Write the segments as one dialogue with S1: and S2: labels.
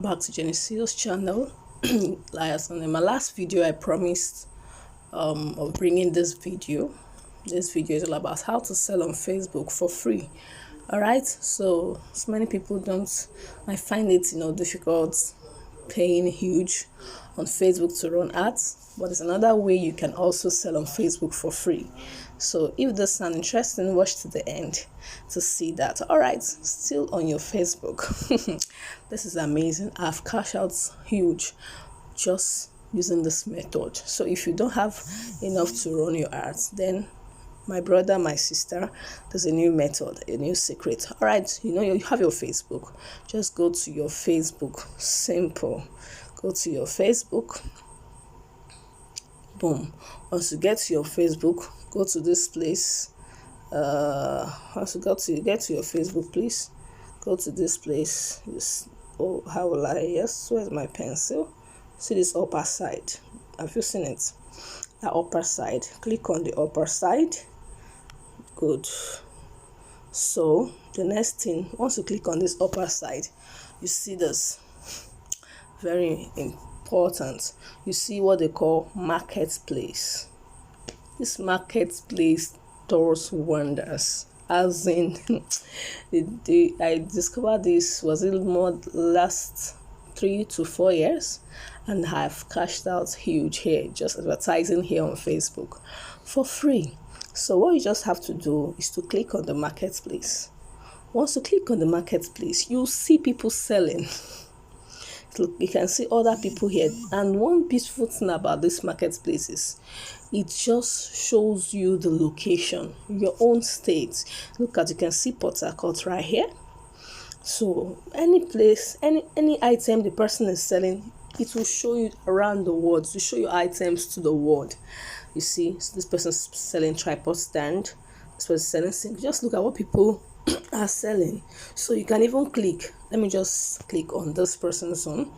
S1: Back to Genesis channel. Like in my last video, I promised of bringing this video. This video is all about how to sell on Facebook for free. All right, so many people don't. I find it difficult paying huge on Facebook to run ads, but there's another way you can also sell on Facebook for free. So if this sounds interesting, watch to the end to see that. All right, still on your Facebook. This is amazing. I've cashed out huge just using this method. So if you don't have enough to run your ads, then my brother, my sister, there's a new method, a new secret. All right, you have your Facebook. Just go to your Facebook. Simple. Go to your Facebook. Boom. Once you get to your Facebook, go to this place. Once you get to your Facebook, please go to this place. How will I? Yes, where's my pencil? See this upper side. Have you seen it? The upper side. Click on the upper side. Good. So the next thing, once you click on this upper side, you see this. Very important. You see what they call marketplace. This marketplace does wonders. As in, I discovered this was it more last 3 to 4 years, and I've cashed out huge here just advertising here on Facebook for free. So what you just have to do is to click on the marketplace. Once you click on the marketplace, you'll see people selling. Look, you can see other people here. And one beautiful thing about this marketplace is it just shows you the location, your own state. Look at, you can see Port Harcourt right here. So any place, any item the person is selling, it will show you around the world, to show you items to the world. You see, so this person's selling tripod stand, this person's selling sink. Just look at what people are selling. So you can even click. Let me just click on this person's one.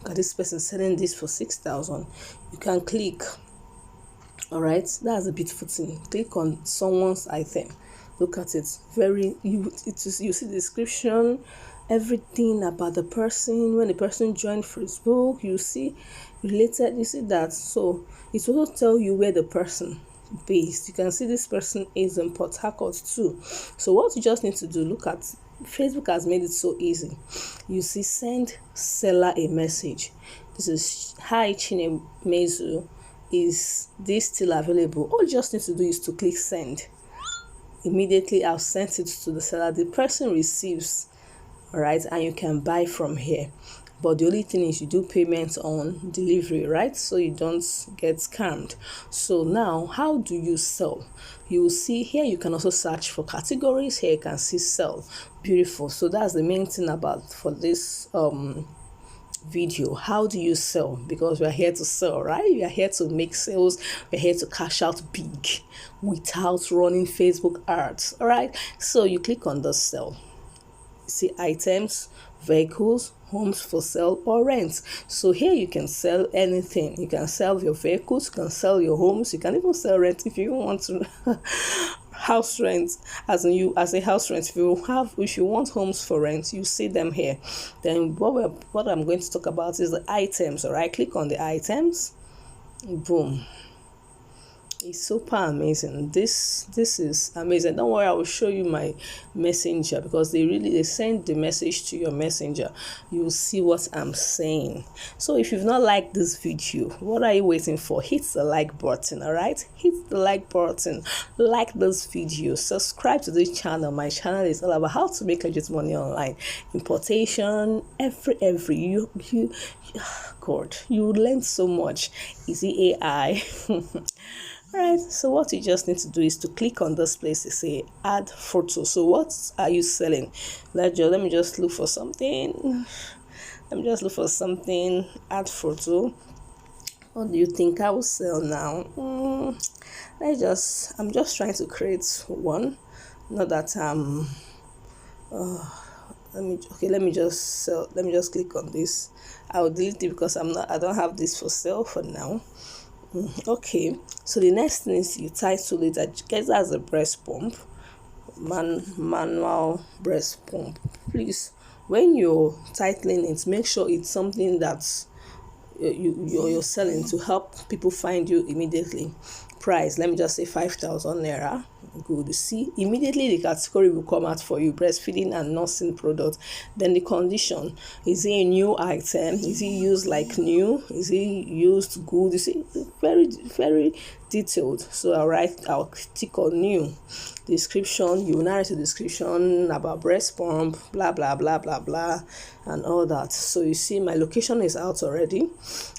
S1: Look at this person selling this for 6,000. You can click. All right, that's a beautiful thing. Click on someone's item. Look at it. You see the description, everything about the person. When the person joined Facebook, you see related. You see that. So it will also tell you where the person based. You can see this person is in Port Harcourt too. So what you just need to do, look at Facebook has made it so easy. You see, send seller a message. This is hi Chinemezu. Is this still available? All you just need to do is to click send. Immediately I've sent it to the seller. The person receives, all right, and you can buy from here. But the only thing is you do payment on delivery, right? So you don't get scammed. So now, how do you sell? You will see here, you can also search for categories. Here you can see sell. Beautiful. So that's the main thing about for this video. How do you sell? Because we are here to sell, right? We are here to make sales. We're here to cash out big without running Facebook ads. All right. So you click on the sell. See items, vehicles, homes for sale or rent. So here you can sell anything. You can sell your vehicles, you can sell your homes, you can even sell rent if you want to house rent, as a house rent. If you want homes for rent, you see them here. Then what I'm going to talk about is the items. All right, click on the items. Boom. It's super amazing. This is amazing. Don't worry, I will show you my messenger, because they send the message to your messenger. You will see what I'm saying. So if you've not liked this video, what are you waiting for? Hit the like button. All right, hit the like button, like this video, subscribe to this channel. My channel is all about how to make legit money online, importation, every you God, you learn so much. Easy AI. Alright, so what you just need to do is to click on this place to say add photo. So what are you selling? Let me just look for something. Add photo. What do you think I will sell now? I'm just trying to create one. Not that let me just click on this. I will delete it because I don't have this for sale for now. Okay, so the next thing is you title it as a breast pump, manual breast pump. Please when you're titling it, make sure it's something that's you're selling to help people find you immediately. Price, let me just say 5,000 naira. Good. See, immediately the category will come out for you: breastfeeding and nursing product. Then the condition: is it a new item? Is it used like new? Is it used good? You see, very very detailed. So I'll tick on new. Description, you narrate the description about breast pump, blah blah blah blah blah, and all that. So you see my location is out already.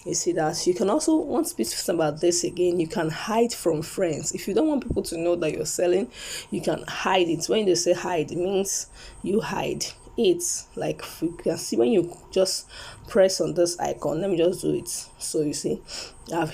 S1: You see that. You can also want to speak about this again. You can hide from friends. If you don't want people to know that you're selling, you can hide it. When they say hide, it means you hide it. Like you can see when you just press on this icon. Let me just do it. So you see, now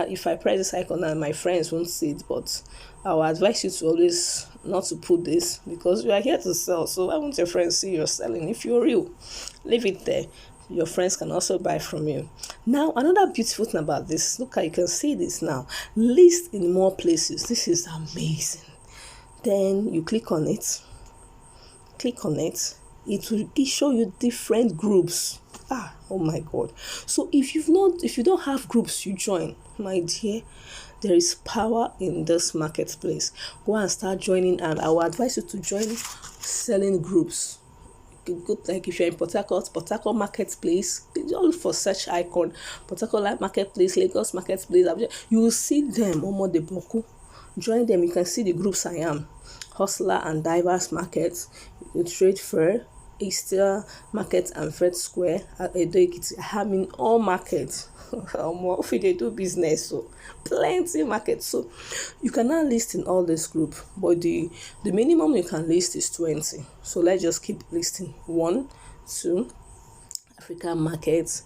S1: if I press this icon now, my friends won't see it, but I will advise you to always not to put this, because you are here to sell. So why won't your friends see you're selling? If you're real, leave it there. Your friends can also buy from you. Now, another beautiful thing about this, look how you can see this now. List in more places. This is amazing. Then you click on it. Click on it. It will show you different groups. Oh my God. So if you don't have groups, you join, my dear. There is power in this marketplace. Go and start joining, and I will advise you to join selling groups. Good, like if you're in Port Harcourt Marketplace, all for search icon, Port Harcourt Marketplace, Lagos Marketplace, you will see them. Omo de Boku. Join them. You can see the groups I am: Hustler and Diverse Markets, the Trade Fair, Easter Market and Fed Square, Edo Ekiti. I'm in all markets. If they do business, so plenty markets. So you can now list in all this group, but the minimum you can list is 20. So let's just keep listing. 1, 2, African markets,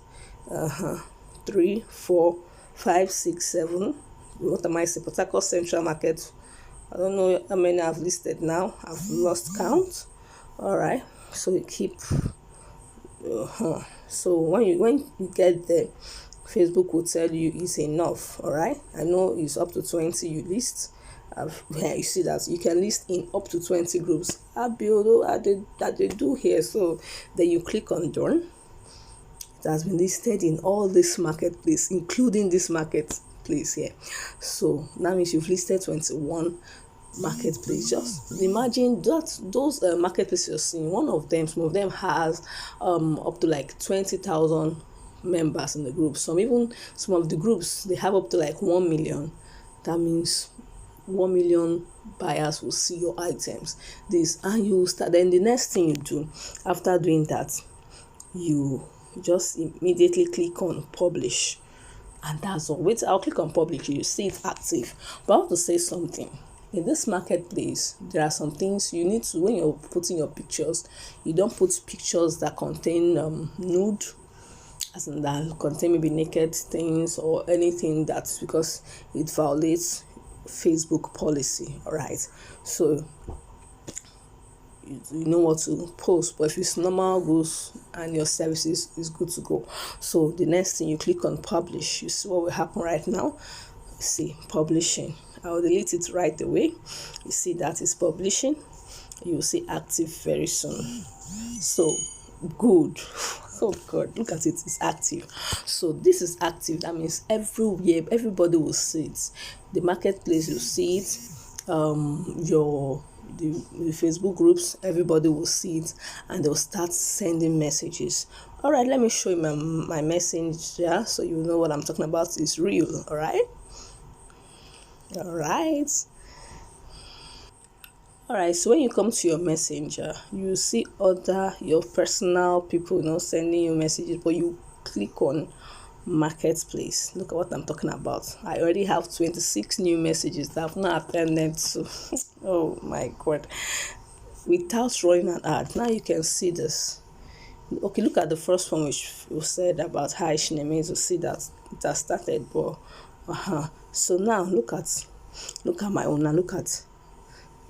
S1: 3, 4, 5, 6, 7. What am I saying? Port Harcourt Central Market. I don't know how many I've listed now. I've lost count. All right. So you keep. So when you get there, Facebook will tell you it's enough. All right. I know it's up to 20 you list. You see that you can list in up to 20 groups. That they do here. So then you click on done. It has been listed in all this marketplace, including this marketplace here. So that means you've listed 21 marketplace. Just imagine that those marketplaces you're seeing, some of them has up to like 20,000 members in the group. Some of the groups, they have up to like 1 million. That means 1 million buyers will see your items. And you start. Then the next thing you do after doing that, you just immediately click on publish, and that's all. Wait, I'll click on publish. You see it's active. But I want to say something. In this marketplace, there are some things you need to, when you're putting your pictures, you don't put pictures that contain nude, as in that contain maybe naked things or anything, that's because it violates Facebook policy. All right. So you know what to post, but if it's normal goods and your services, is good to go. So the next thing, you click on publish. You see what will happen right now. See publishing. I'll delete it right away. You see that is publishing. You will see active very soon. So good. Oh God, look at it. It's active. So this is active. That means everywhere, everybody will see it. The marketplace will see it. The Facebook groups, everybody will see it, and they'll start sending messages. All right, let me show you my messenger so you know what I'm talking about is real. All right. So when you come to your messenger, you see your personal people, sending you messages, but you click on marketplace. Look at what I'm talking about. I already have 26 new messages that I've not attended to. Oh my God. Without running an ad. Now you can see this. Okay, look at the first one, which we said about hi Shineme. You see that it has started, but so now look at my own. Now look at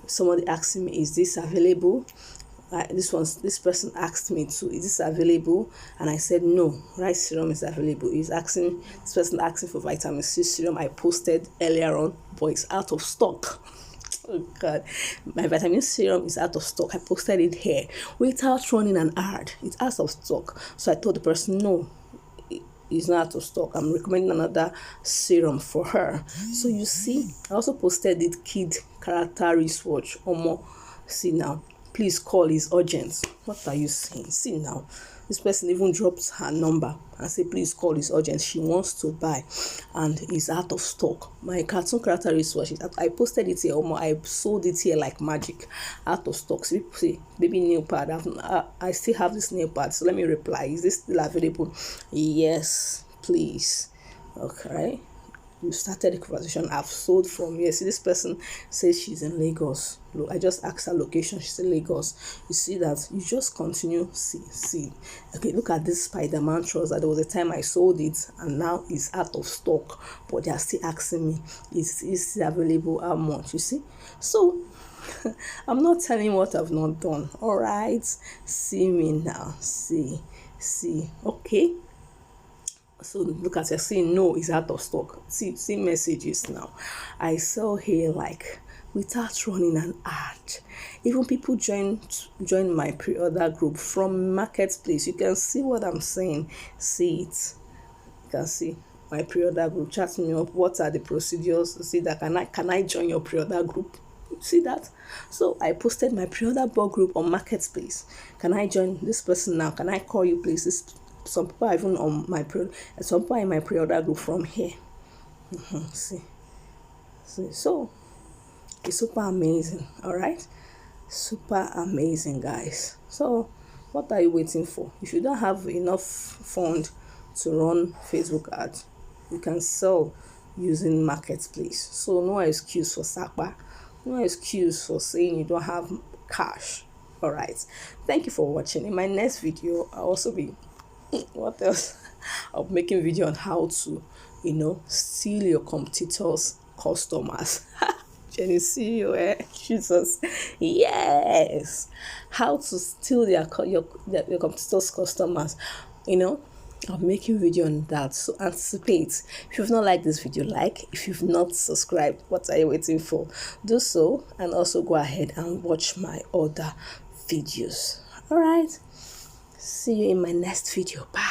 S1: somebody asking me, is this available? This person asked me to, is this available? And I said no, rice serum is available. This person asking for vitamin C serum I posted earlier on, but it's out of stock. Oh God, my vitamin serum is out of stock. I posted it here without running an ad. It's out of stock. So I told the person, no, it's not out of stock. I'm recommending another serum for her. So you see, I also posted it kid character wristwatch. Omo, see now, please call, is urgent. What are you saying? See now, this person even dropped her number and say please call, is urgent. She wants to buy and it's out of stock. My cartoon character wristwatch, I posted it here. Omo, I sold it here like magic. Out of stock. So people say baby nail pad, I still have this nail pad, so let me reply, is this still available? Yes, please. Okay, we started the conversation. I've sold from here. See, this person says she's in Lagos. Look, I just asked her location. She's in Lagos. You see that? You just continue. See. Okay, look at this Spider-Man trouser. There was a time I sold it and now it's out of stock. But they are still asking me, is it available? How much? You see? So, I'm not telling what I've not done. All right? See me now. See. Okay? So look at you're saying no, is out of stock. See messages now. I sell here like without running an ad. Even people join my pre-order group from marketplace. You can see what I'm saying. See it. You can see my pre-order group. Chat me up. What are the procedures? See that can I join your pre-order group? See that? So I posted my pre-order blog group on marketplace. Can I join this person now? Can I call you please? Some people are even on my some people are in my pre-order group from here. See, so it's super amazing. All right, super amazing, guys. So what are you waiting for? If you don't have enough fund to run Facebook ads, you can sell using marketplace. So no excuse for Sakpa, no excuse for saying you don't have cash. All right, thank you for watching. In my next video, I'll also be what else? I'm making video on how to, steal your competitors' customers. Jenny, see you, Jesus. Yes. How to steal your competitors' customers. I'm making video on that. So anticipate. If you've not liked this video, like. If you've not subscribed, what are you waiting for? Do so, and also go ahead and watch my other videos. All right. See you in my next video. Bye.